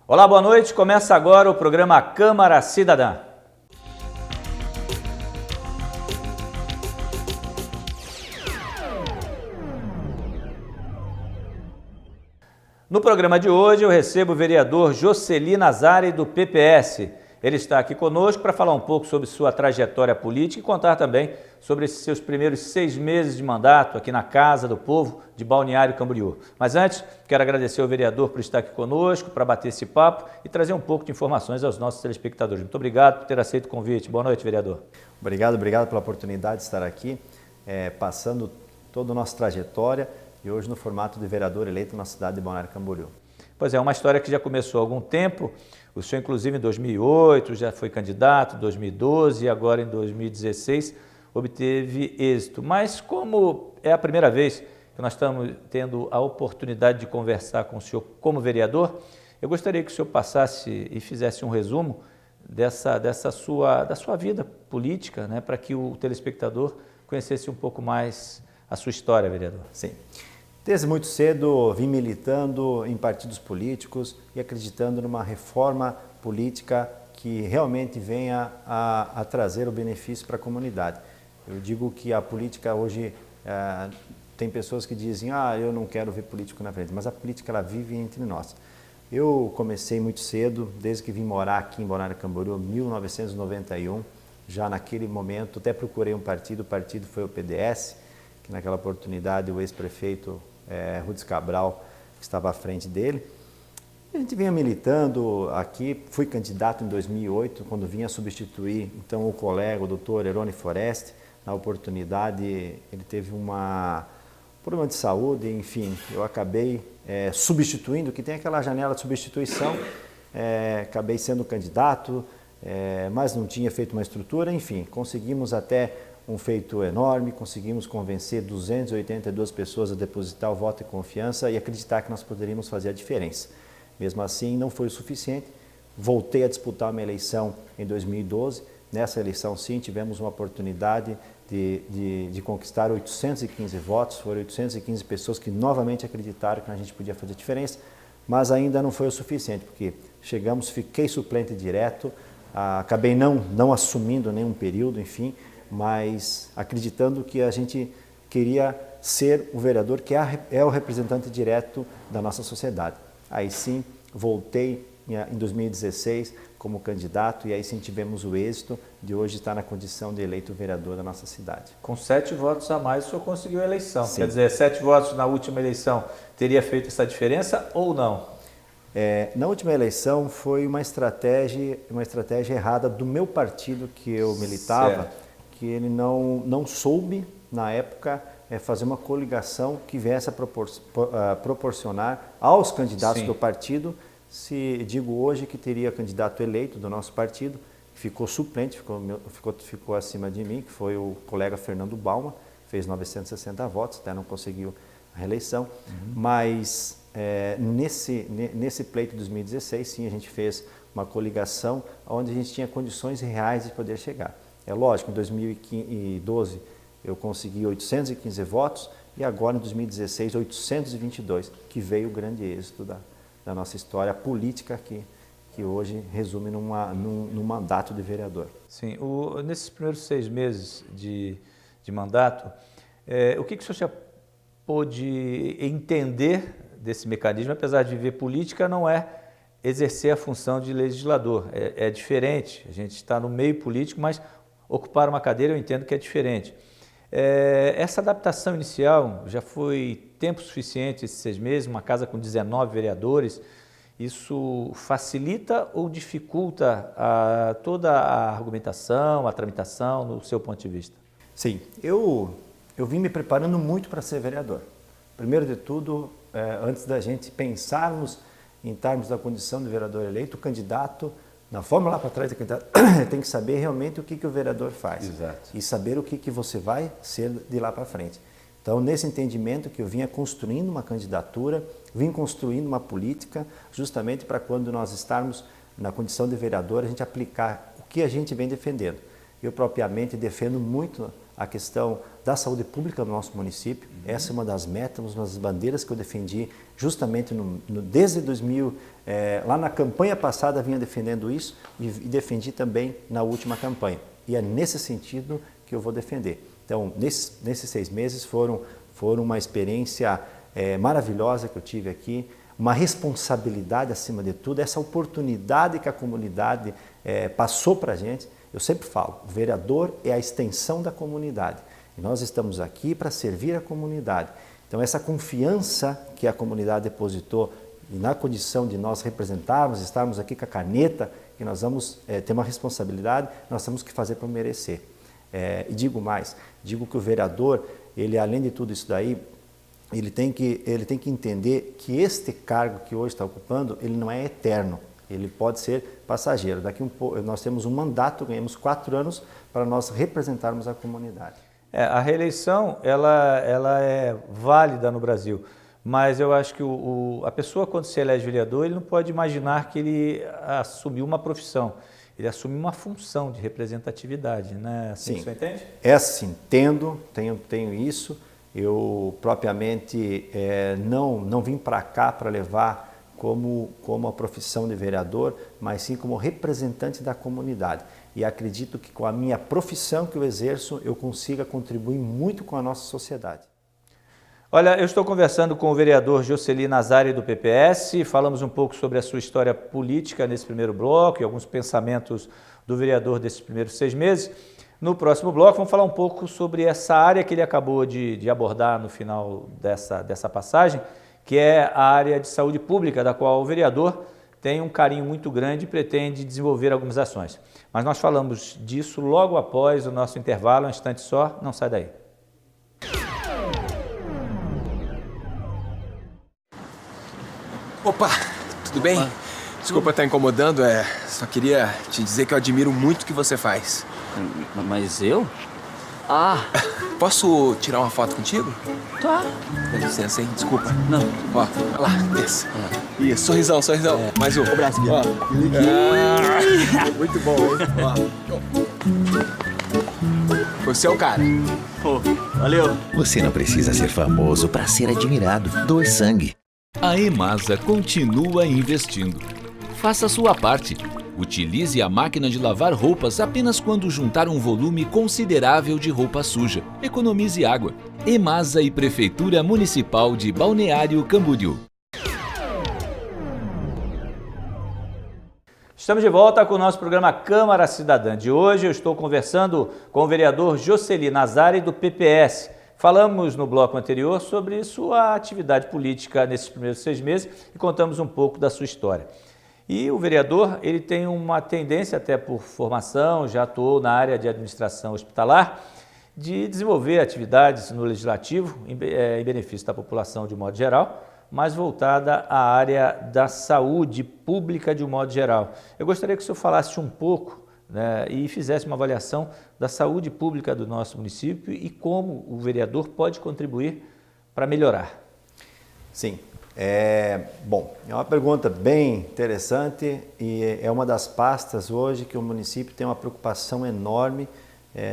Olá, boa noite. Começa agora o programa Câmara Cidadã. No programa de hoje eu recebo o vereador Jocely Nazari do PPS. Ele está aqui conosco para falar um pouco sobre sua trajetória política e contar também sobre esses seus primeiros 6 meses de mandato aqui na Casa do Povo de Balneário Camboriú. Mas antes, quero agradecer ao vereador por estar aqui conosco, para bater esse papo e trazer um pouco de informações aos nossos telespectadores. Muito obrigado por ter aceito o convite. Boa noite, vereador. Obrigado pela oportunidade de estar aqui, passando toda a nossa trajetória e hoje no formato de vereador eleito na cidade de Balneário Camboriú. Pois é, uma história que já começou há algum tempo. O senhor, inclusive, em 2008 já foi candidato, 2012 e agora em 2016 obteve êxito. Mas como é a primeira vez que nós estamos tendo a oportunidade de conversar com o senhor como vereador, eu gostaria que o senhor passasse e fizesse um resumo da sua vida política, né, para que o telespectador conhecesse um pouco mais a sua história, vereador. Sim. Desde muito cedo vim militando em partidos políticos e acreditando numa reforma política que realmente venha a trazer o benefício para a comunidade. Eu digo que a política hoje, tem pessoas que dizem, eu não quero ver político na frente, mas a política ela vive entre nós. Eu comecei muito cedo, desde que vim morar aqui em Balneário Camboriú, em 1991, já naquele momento até procurei um partido, o partido foi o PDS, que naquela oportunidade o ex-prefeito Rudes Cabral, que estava à frente dele. A gente vinha militando aqui, fui candidato em 2008, quando vinha substituir então o colega, o doutor Erone Foreste. Na oportunidade ele teve um problema de saúde, enfim, eu acabei substituindo, que tem aquela janela de substituição, acabei sendo candidato, mas não tinha feito uma estrutura, enfim, conseguimos até um feito enorme, conseguimos convencer 282 pessoas a depositar o voto de confiança e acreditar que nós poderíamos fazer a diferença. Mesmo assim, não foi o suficiente. Voltei a disputar uma eleição em 2012. Nessa eleição, sim, tivemos uma oportunidade de conquistar 815 votos. Foram 815 pessoas que novamente acreditaram que a gente podia fazer a diferença, mas ainda não foi o suficiente, porque fiquei suplente direto, acabei não assumindo nenhum período, enfim, mas acreditando que a gente queria ser o vereador que é o representante direto da nossa sociedade. Aí sim, voltei em 2016 como candidato e aí sim tivemos o êxito de hoje estar na condição de eleito vereador da nossa cidade. Com 7 votos a mais o senhor conseguiu a eleição. Sim. Quer dizer, 7 votos na última eleição teria feito essa diferença ou não? Na última eleição foi uma estratégia errada do meu partido que eu militava, certo, que ele não soube, na época, fazer uma coligação que viesse a proporcionar aos candidatos do partido, se digo hoje que teria candidato eleito do nosso partido, ficou suplente, ficou acima de mim, que foi o colega Fernando Balma, fez 960 votos, até não conseguiu a reeleição, mas nesse pleito de 2016, sim, a gente fez uma coligação onde a gente tinha condições reais de poder chegar. É lógico, em 2012 eu consegui 815 votos e agora em 2016 822, que veio o grande êxito da nossa história política que hoje resume num mandato de vereador. Sim, nesses primeiros 6 meses de mandato, o que o senhor já pôde entender desse mecanismo? Apesar de viver política, não é exercer a função de legislador, é diferente, a gente está no meio político, mas ocupar uma cadeira eu entendo que é diferente. Essa adaptação inicial já foi tempo suficiente, esses 6 meses, uma casa com 19 vereadores, isso facilita ou dificulta toda a argumentação, a tramitação, no seu ponto de vista? Sim, eu vim me preparando muito para ser vereador. Primeiro de tudo, antes da gente pensarmos em estarmos na condição de vereador eleito, o candidato, na forma lá para trás, tem que saber realmente o que o vereador faz. Exato. E saber o que você vai ser de lá para frente. Então, nesse entendimento que eu vinha construindo uma candidatura, vim construindo uma política, justamente para quando nós estarmos na condição de vereador, a gente aplicar o que a gente vem defendendo. Eu propriamente defendo muito a questão da saúde pública no nosso município. Essa é uma das metas, uma das bandeiras que eu defendi justamente desde 2000, lá na campanha passada vinha defendendo isso e defendi também na última campanha. E é nesse sentido que eu vou defender. Então, nesses 6 meses foram uma experiência maravilhosa que eu tive aqui, uma responsabilidade acima de tudo, essa oportunidade que a comunidade passou para a gente. Eu sempre falo, o vereador é a extensão da comunidade e nós estamos aqui para servir a comunidade. Então essa confiança que a comunidade depositou e na condição de nós representarmos, estarmos aqui com a caneta, que nós vamos ter uma responsabilidade, nós temos que fazer para merecer. E digo mais, digo que o vereador, ele além de tudo isso daí, ele tem que entender que este cargo que hoje está ocupando, ele não é eterno. Ele pode ser passageiro. Daqui um pouco, nós temos um mandato, ganhamos 4 anos para nós representarmos a comunidade. A reeleição ela é válida no Brasil, mas eu acho que a pessoa, quando se elege vereador, ele não pode imaginar que ele assumiu uma profissão. Ele assume uma função de representatividade, né? Assim, você entende? Sim, entendo, tenho isso. Eu propriamente não vim para cá para levar como a profissão de vereador, mas sim como representante da comunidade. E acredito que com a minha profissão que eu exerço, eu consiga contribuir muito com a nossa sociedade. Olha, eu estou conversando com o vereador Jocely Nazari do PPS, falamos um pouco sobre a sua história política nesse primeiro bloco e alguns pensamentos do vereador desses primeiros 6 meses. No próximo bloco vamos falar um pouco sobre essa área que ele acabou de abordar no final dessa passagem, que é a área de saúde pública, da qual o vereador tem um carinho muito grande e pretende desenvolver algumas ações. Mas nós falamos disso logo após o nosso intervalo, um instante só, não sai daí. Opa, tudo bem? Desculpa estar incomodando, só queria te dizer que eu admiro muito o que você faz. Mas eu? Ah! Posso tirar uma foto contigo? Tá. Dá licença, hein? Desculpa. Não. Ó, olha lá, esse. Isso, sorrisão. Mais um. Abraço, ó. Muito bom, hein? Ó. Você é o cara. Pô, valeu. Você não precisa ser famoso para ser admirado. Doe sangue. A EMASA continua investindo. Faça a sua parte. Utilize a máquina de lavar roupas apenas quando juntar um volume considerável de roupa suja. Economize água. EMASA e Prefeitura Municipal de Balneário Camboriú. Estamos de volta com o nosso programa Câmara Cidadã. De hoje eu estou conversando com o vereador Jocely Nazari do PPS. Falamos no bloco anterior sobre sua atividade política nesses primeiros 6 meses e contamos um pouco da sua história. E o vereador, ele tem uma tendência, até por formação, já atuou na área de administração hospitalar, de desenvolver atividades no legislativo em benefício da população de um modo geral, mas voltada à área da saúde pública de um modo geral. Eu gostaria que o senhor falasse um pouco, né, e fizesse uma avaliação da saúde pública do nosso município e como o vereador pode contribuir para melhorar. Sim. Bom, é uma pergunta bem interessante e é uma das pastas hoje que o município tem uma preocupação enorme,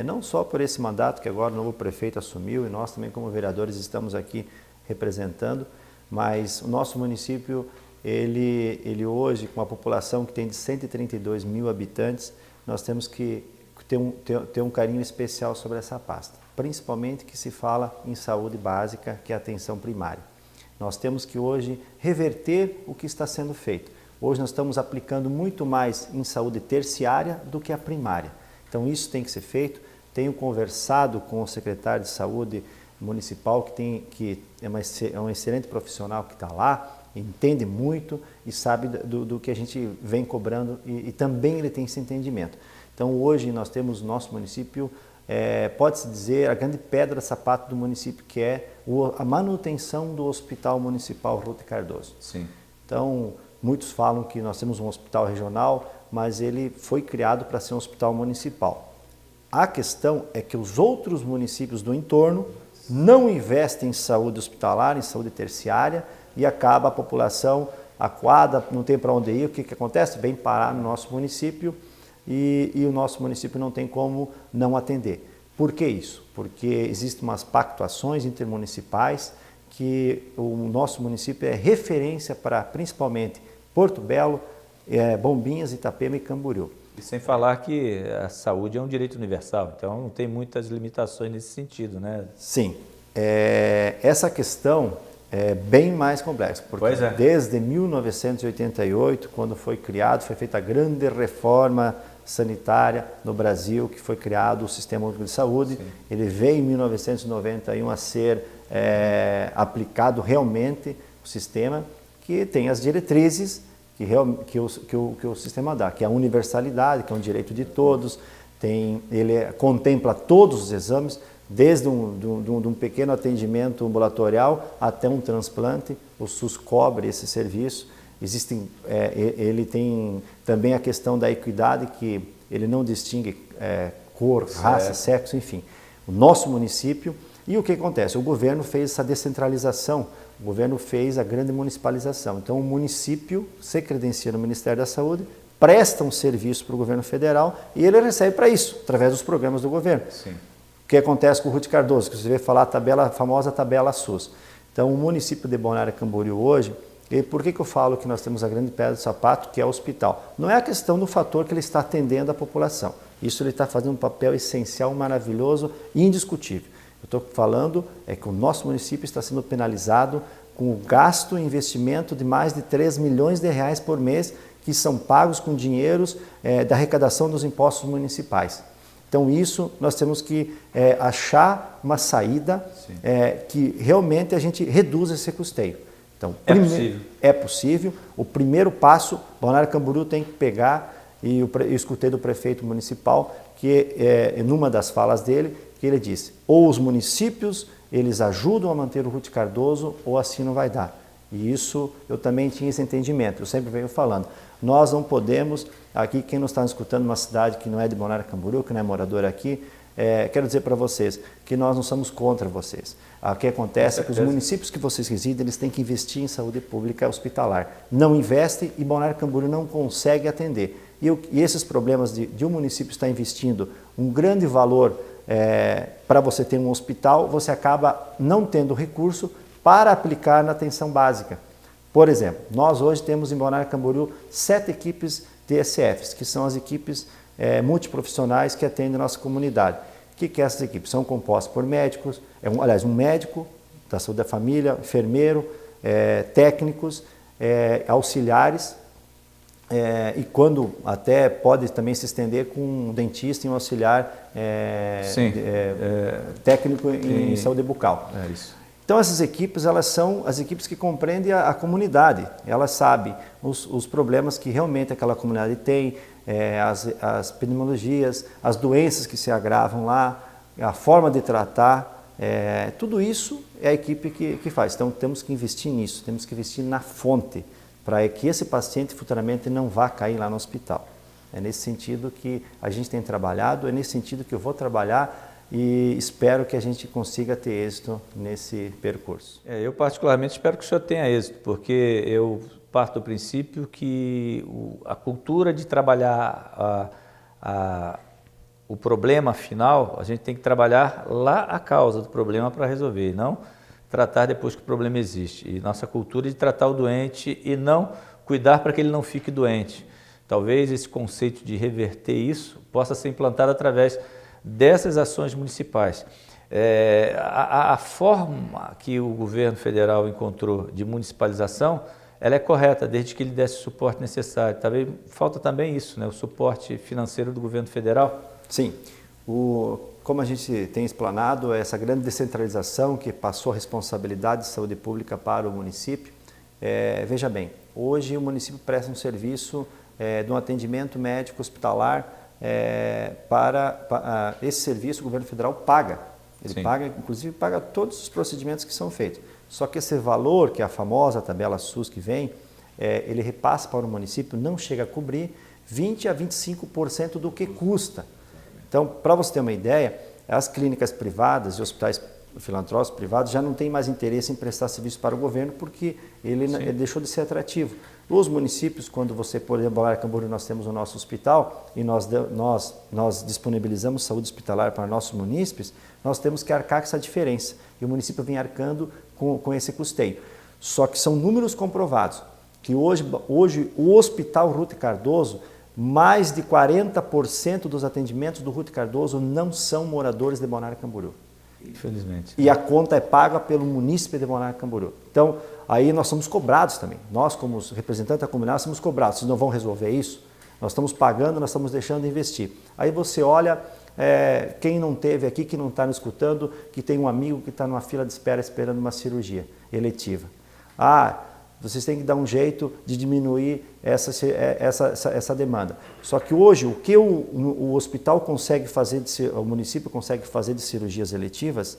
não só por esse mandato que agora o novo prefeito assumiu e nós também como vereadores estamos aqui representando, mas o nosso município, ele hoje, com uma população que tem de 132 mil habitantes, nós temos que ter um carinho especial sobre essa pasta, principalmente que se fala em saúde básica, que é a atenção primária. Nós temos que hoje reverter o que está sendo feito. Hoje nós estamos aplicando muito mais em saúde terciária do que a primária. Então isso tem que ser feito. Tenho conversado com o secretário de saúde municipal, que é um excelente profissional que está lá, entende muito e sabe do que a gente vem cobrando e também ele tem esse entendimento. Então hoje nós temos no nosso município, pode-se dizer, a grande pedra sapato do município, que é a manutenção do Hospital Municipal Ruth Cardoso. Sim. Então, muitos falam que nós temos um hospital regional, mas ele foi criado para ser um hospital municipal. A questão é que os outros municípios do entorno não investem em saúde hospitalar, em saúde terciária, e acaba a população aquada, não tem para onde ir. O que acontece? Vem parar no nosso município, e o nosso município não tem como não atender. Por que isso? Porque existem umas pactuações intermunicipais que o nosso município é referência para principalmente Porto Belo, Bombinhas, Itapema e Camboriú. E sem falar que a saúde é um direito universal, então não tem muitas limitações nesse sentido, né? Sim, essa questão é bem mais complexa, porque desde 1988, quando foi feita a grande reforma sanitária no Brasil, que foi criado o Sistema Único de Saúde, sim, ele veio em 1991 a ser aplicado realmente o sistema, que tem as diretrizes que o sistema dá, que é a universalidade, que é um direito de todos, ele contempla todos os exames, desde um pequeno atendimento ambulatorial até um transplante. O SUS cobre esse serviço. Ele tem também a questão da equidade, que ele não distingue cor, raça, sexo, enfim. O nosso município, e o que acontece? O governo fez essa descentralização, o governo fez a grande municipalização. Então, o município se credencia no Ministério da Saúde, presta um serviço para o governo federal e ele recebe para isso, através dos programas do governo. Sim. O que acontece com o Ruth Cardoso, que você vê falar a famosa tabela SUS. Então, o município de Balneário Camboriú hoje, e por que eu falo que nós temos a grande pedra do sapato, que é o hospital? Não é a questão do fator que ele está atendendo a população. Isso ele está fazendo um papel essencial, maravilhoso e indiscutível. Eu estou falando que o nosso município está sendo penalizado com o gasto e investimento de mais de 3 milhões de reais por mês, que são pagos com dinheiros da arrecadação dos impostos municipais. Então, isso nós temos que achar uma saída que realmente a gente reduza esse custeio. Então, possível. É possível. O primeiro passo, Balneário Camboriú tem que pegar, e eu escutei do prefeito municipal, que numa das falas dele, que ele disse, ou os municípios, eles ajudam a manter o Ruth Cardoso, ou assim não vai dar. E isso, eu também tinha esse entendimento, eu sempre venho falando. Nós não podemos, aqui quem nos está escutando numa cidade que não é de Balneário Camboriú, que não é morador aqui, quero dizer para vocês que nós não somos contra vocês. O que acontece é que os municípios que vocês residem, eles têm que investir em saúde pública hospitalar. Não investem e Balneário Camboriú não consegue atender. E esses problemas de um município estar investindo um grande valor para você ter um hospital, você acaba não tendo recurso para aplicar na atenção básica. Por exemplo, nós hoje temos em Balneário Camboriú 7 equipes DSFs, que são as equipes multiprofissionais que atendem a nossa comunidade. O que é essas equipes? São compostas por médicos, um médico da saúde da família, enfermeiro, técnicos, auxiliares, e quando até pode também se estender com um dentista e um auxiliar técnico em saúde bucal. Isso. Então essas equipes, elas são as equipes que compreendem a comunidade, elas sabem os problemas que realmente aquela comunidade tem, as epidemiologias, as doenças que se agravam lá, a forma de tratar, tudo isso é a equipe que faz. Então temos que investir nisso, temos que investir na fonte, para que esse paciente futuramente não vá cair lá no hospital. É nesse sentido que a gente tem trabalhado, é nesse sentido que eu vou trabalhar e espero que a gente consiga ter êxito nesse percurso. Eu particularmente espero que o senhor tenha êxito, porque eu parto do princípio que a cultura de trabalhar o problema final, a gente tem que trabalhar lá a causa do problema para resolver, não tratar depois que o problema existe. E nossa cultura é de tratar o doente e não cuidar para que ele não fique doente. Talvez esse conceito de reverter isso possa ser implantado através dessas ações municipais. A forma que o governo federal encontrou de municipalização, ela é correta, desde que ele desse o suporte necessário. Talvez falta também isso, né? O suporte financeiro do governo federal. Sim. Como a gente tem explanado, essa grande descentralização que passou a responsabilidade de saúde pública para o município, veja bem, hoje o município presta um serviço de um atendimento médico hospitalar. Para esse serviço o governo federal paga, ele paga, inclusive paga todos os procedimentos que são feitos, só que esse valor, que é a famosa tabela SUS que vem, ele repassa para o município, não chega a cobrir 20 a 25% do que custa. Então, para você ter uma ideia, as clínicas privadas e hospitais filantrópicos privados já não têm mais interesse em prestar serviço para o governo porque ele deixou de ser atrativo. Os municípios, quando você, por exemplo, lá em Camboriú nós temos o nosso hospital e nós disponibilizamos saúde hospitalar para nossos munícipes, nós temos que arcar com essa diferença. E o município vem arcando com esse custeio. Só que são números comprovados, que hoje o Hospital Ruth Cardoso, mais de 40% dos atendimentos do Ruth Cardoso não são moradores de Balneário Camboriú. Infelizmente. E a conta é paga pelo munícipe de Balneário Camboriú. Então, aí nós somos cobrados também. Nós, como representantes da comunidade, somos cobrados. Vocês não vão resolver isso? Nós estamos pagando, nós estamos deixando de investir. Aí você olha, quem não teve aqui, que não está nos escutando, que tem um amigo que está numa fila de espera esperando uma cirurgia eletiva. Vocês têm que dar um jeito de diminuir essa demanda. Só que hoje, o que o hospital consegue fazer, o município consegue fazer de cirurgias eletivas,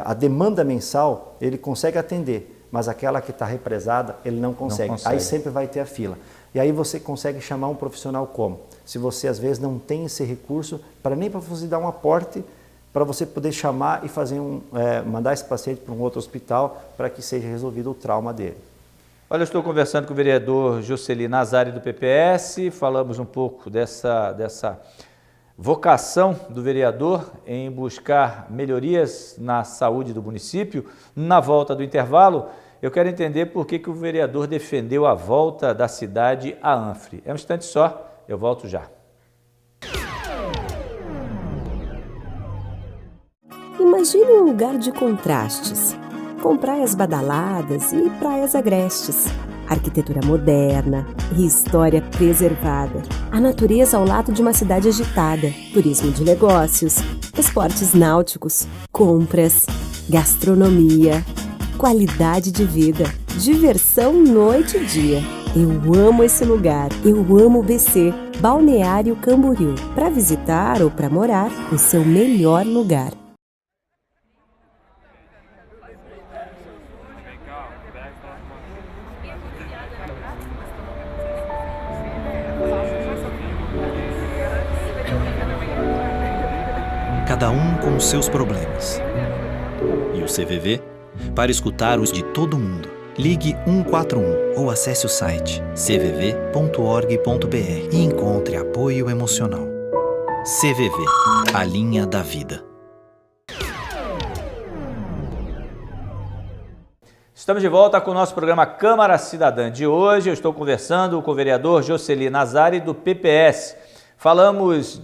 a demanda mensal ele consegue atender, mas aquela que está represada ele não consegue. Aí sempre vai ter a fila. E aí você consegue chamar um profissional como? Se você às vezes não tem esse recurso, nem para você dar um aporte, para você poder chamar e fazer mandar esse paciente para um outro hospital para que seja resolvido o trauma dele. Olha, eu estou conversando com o vereador Jocely Nazari do PPS, falamos um pouco dessa vocação do vereador em buscar melhorias na saúde do município. Na volta do intervalo, eu quero entender por que o vereador defendeu a volta da cidade à Anfre. É um instante só, eu volto já. Imagine um lugar de contrastes, com praias badaladas e praias agrestes, arquitetura moderna e história preservada, a natureza ao lado de uma cidade agitada, turismo de negócios, esportes náuticos, compras, gastronomia, qualidade de vida, diversão noite e dia. Eu amo esse lugar, eu amo o BC, Balneário Camboriú. Para visitar ou para morar, o seu melhor lugar. Cada um com os seus problemas. E o CVV? Para escutar os de todo mundo, ligue 141 ou acesse o site cvv.org.br e encontre apoio emocional. CVV, a linha da vida. Estamos de volta com o nosso programa Câmara Cidadã de hoje. Eu estou conversando com o vereador Jocely Nazari do PPS. Falamos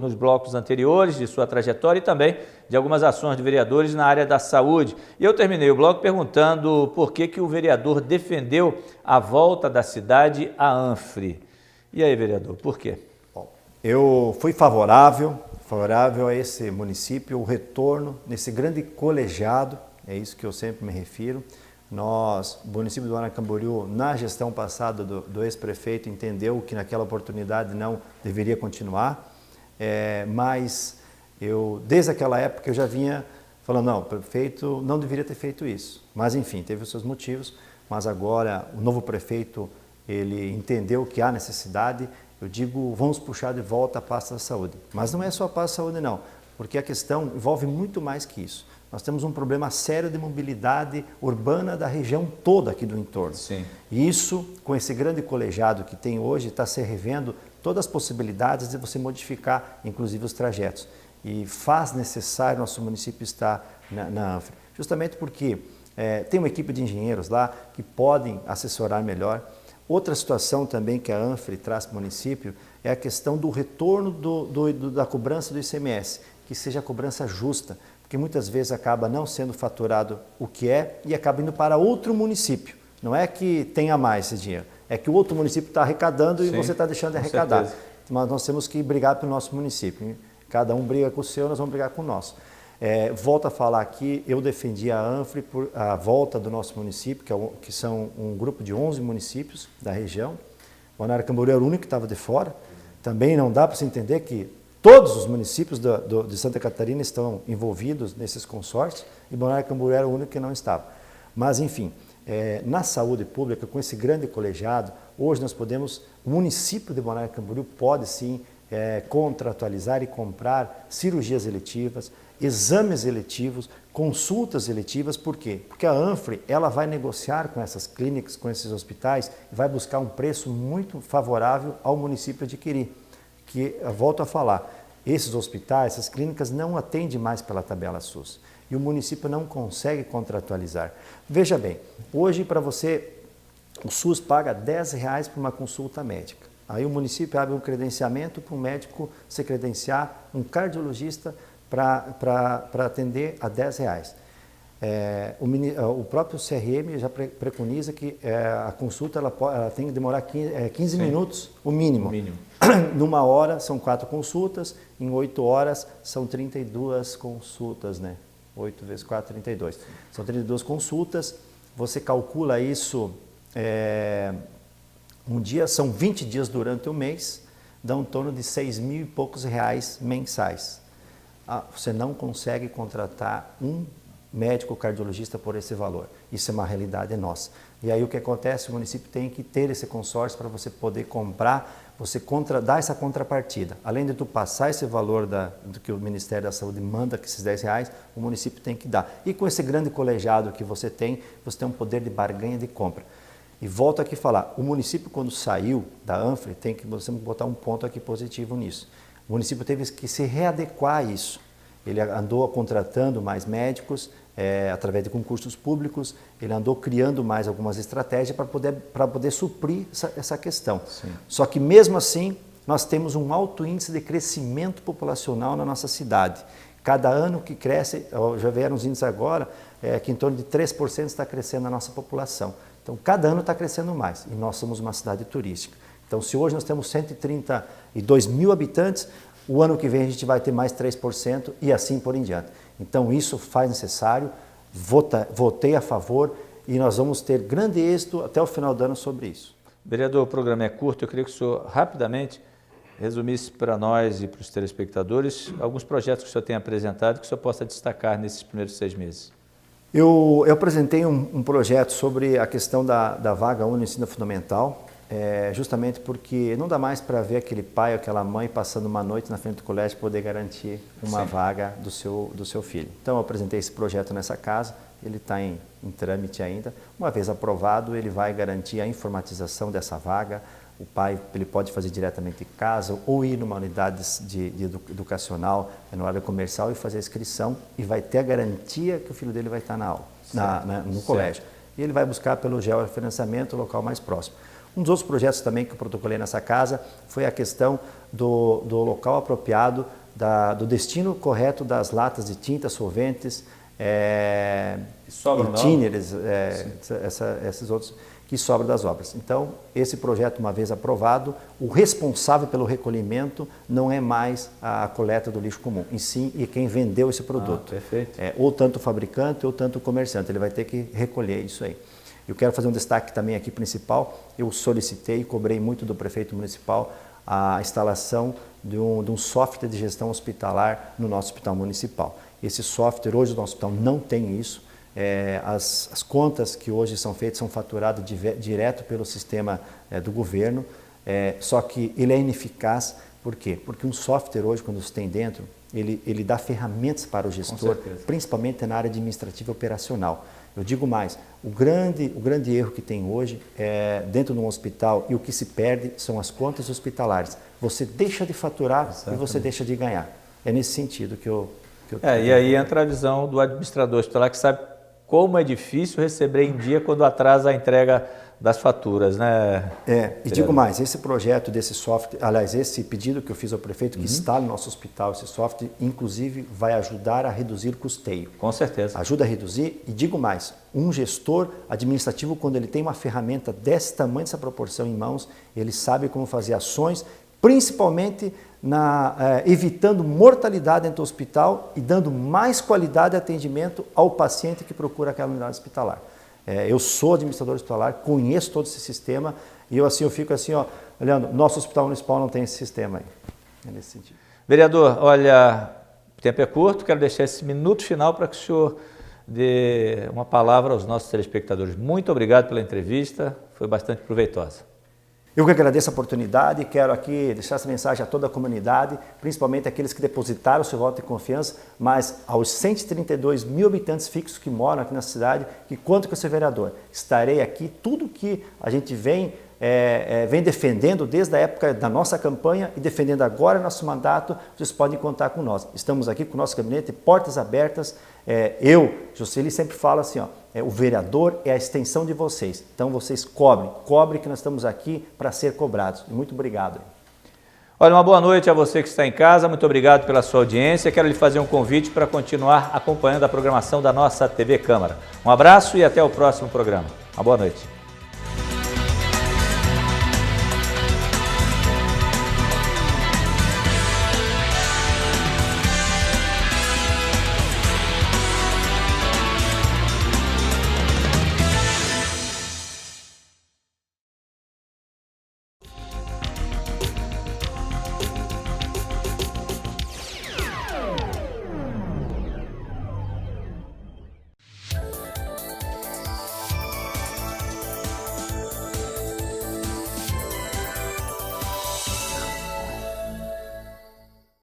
nos blocos anteriores de sua trajetória e também de algumas ações de vereadores na área da saúde. E eu terminei o bloco perguntando por que o vereador defendeu a volta da cidade à Anfre. E aí, vereador, por quê? Bom, eu fui favorável a esse município, o retorno nesse grande colegiado, é isso que eu sempre me refiro. Nós, o município do Balneário Camboriú, na gestão passada do ex-prefeito, entendeu que naquela oportunidade não deveria continuar, mas desde aquela época, eu já vinha falando, não, o prefeito não deveria ter feito isso. Mas, enfim, teve os seus motivos, mas agora o novo prefeito, ele entendeu que há necessidade, eu digo, vamos puxar de volta a pasta da saúde. Mas não é só a pasta da saúde, não, porque a questão envolve muito mais que isso. Nós temos um problema sério de mobilidade urbana da região toda aqui do entorno. Sim. E isso, com esse grande colegiado que tem hoje, está se revendo todas as possibilidades de você modificar, inclusive, os trajetos. E faz necessário nosso município estar na Anfre. Justamente porque tem uma equipe de engenheiros lá que podem assessorar melhor. Outra situação também que a Anfre traz para o município é a questão do retorno da cobrança do ICMS, que seja a cobrança justa, porque muitas vezes acaba não sendo faturado o que é e acaba indo para outro município. Não é que tenha mais esse dinheiro, é que o outro município está arrecadando. Sim, e você está deixando de arrecadar. Certeza. Mas nós temos que brigar pelo nosso município. Cada um briga com o seu, nós vamos brigar com o nosso. Volto a falar aqui, eu defendi a Anfre por a volta do nosso município, que são um grupo de 11 municípios da região. Balneário Camboriú era o único que estava de fora. Também não dá para se entender que todos os municípios de Santa Catarina estão envolvidos nesses consórcios e Balneário Camboriú era o único que não estava. Mas, enfim, na saúde pública, com esse grande colegiado, hoje nós podemos, o município de Balneário Camboriú pode sim contratualizar e comprar cirurgias eletivas, exames eletivos, consultas eletivas. Por quê? Porque a ANFRE ela vai negociar com essas clínicas, com esses hospitais, e vai buscar um preço muito favorável ao município adquirir. Que, eu volto a falar, esses hospitais, essas clínicas não atendem mais pela tabela SUS e o município não consegue contratualizar. Veja bem, hoje para você, o SUS paga R$10 por uma consulta médica. Aí o município abre um credenciamento para um médico se credenciar, um cardiologista para atender a R$10. O próprio CRM já preconiza que a consulta ela tem que demorar 15 minutos, o mínimo. Numa hora são 4 consultas, em 8 horas são 32 consultas, né? 8 vezes 4, 32. São 32 consultas, você calcula isso, um dia, são 20 dias durante o mês, dá em torno de R$6.000 e poucos mensais. Você não consegue contratar um médico cardiologista por esse valor. Isso é uma realidade nossa. E aí o que acontece? O município tem que ter esse consórcio para você poder comprar, você dá essa contrapartida. Além de tu passar esse valor do que o Ministério da Saúde manda, que esses R$10, o município tem que dar. E com esse grande colegiado que você tem um poder de barganha de compra. E volto aqui a falar, o município quando saiu da ANFRE, você tem que botar um ponto aqui positivo nisso. O município teve que se readequar a isso. Ele andou contratando mais médicos, através de concursos públicos, ele andou criando mais algumas estratégias para poder suprir essa questão. Sim. Só que mesmo assim, nós temos um alto índice de crescimento populacional na nossa cidade. Cada ano que cresce, já vieram os índices agora, que em torno de 3% está crescendo a nossa população. Então, cada ano está crescendo mais e nós somos uma cidade turística. Então, se hoje nós temos 132 mil habitantes, o ano que vem a gente vai ter mais 3% e assim por em diante. Então, isso faz necessário, votei a favor e nós vamos ter grande êxito até o final do ano sobre isso. Vereador, o programa é curto, eu queria que o senhor rapidamente resumisse para nós e para os telespectadores alguns projetos que o senhor tem apresentado que o senhor possa destacar nesses primeiros 6 meses. Eu apresentei um projeto sobre a questão da vaga 1 no ensino fundamental, justamente porque não dá mais para ver aquele pai ou aquela mãe passando uma noite na frente do colégio para poder garantir uma vaga do seu filho. Então eu apresentei esse projeto nessa casa, ele está em trâmite ainda. Uma vez aprovado, ele vai garantir a informatização dessa vaga. O pai ele pode fazer diretamente em casa ou ir numa unidade educacional, no área comercial e fazer a inscrição e vai ter a garantia que o filho dele vai estar na aula, no colégio. E ele vai buscar pelo georreferenciamento o local mais próximo. Um dos outros projetos também que eu protocolei nessa casa foi a questão do local apropriado, do destino correto das latas de tinta, solventes, itineres, esses outros que sobram das obras. Então, esse projeto, uma vez aprovado, o responsável pelo recolhimento não é mais a coleta do lixo comum, e sim quem vendeu esse produto. Perfeito. Ou tanto o fabricante ou tanto o comerciante, ele vai ter que recolher isso aí. Eu quero fazer um destaque também aqui principal, eu solicitei e cobrei muito do prefeito municipal a instalação de um software de gestão hospitalar no nosso hospital municipal. Esse software, hoje o nosso hospital não tem isso. As contas que hoje são feitas são faturadas direto pelo sistema do governo, só que ele é ineficaz. Por quê? Porque um software hoje, quando você tem dentro, ele dá ferramentas para o gestor, principalmente na área administrativa e operacional. Eu digo mais, o grande erro que tem hoje dentro de um hospital e o que se perde são as contas hospitalares. Você deixa de faturar e você deixa de ganhar. É nesse sentido que eu e aí entra a visão do administrador hospitalar que sabe como é difícil receber em dia quando atrasa a entrega das faturas, né? E digo mais, esse projeto desse software, aliás, esse pedido que eu fiz ao prefeito que está no nosso hospital, esse software, inclusive, vai ajudar a reduzir o custeio. Com certeza. Ajuda a reduzir e digo mais, um gestor administrativo, quando ele tem uma ferramenta desse tamanho, dessa proporção em mãos, ele sabe como fazer ações, principalmente evitando mortalidade dentro do hospital e dando mais qualidade de atendimento ao paciente que procura aquela unidade hospitalar. Eu sou administrador hospitalar, conheço todo esse sistema e eu fico assim, olhando, nosso hospital municipal não tem esse sistema aí. É nesse sentido. Vereador, olha, o tempo é curto, quero deixar esse minuto final para que o senhor dê uma palavra aos nossos telespectadores. Muito obrigado pela entrevista, foi bastante proveitosa. Eu que agradeço a oportunidade e quero aqui deixar essa mensagem a toda a comunidade, principalmente aqueles que depositaram seu voto de confiança, mas aos 132 mil habitantes fixos que moram aqui na cidade, que contam com esse vereador. Estarei aqui, tudo que a gente vem defendendo desde a época da nossa campanha e defendendo agora nosso mandato, vocês podem contar com nós. Estamos aqui com o nosso gabinete, portas abertas. Eu, Joseli, sempre falo assim, ó, o vereador é a extensão de vocês. Então vocês cobrem que nós estamos aqui para ser cobrados. Muito obrigado. Olha, uma boa noite a você que está em casa, muito obrigado pela sua audiência. Quero lhe fazer um convite para continuar acompanhando a programação da nossa TV Câmara. Um abraço e até o próximo programa. Uma boa noite.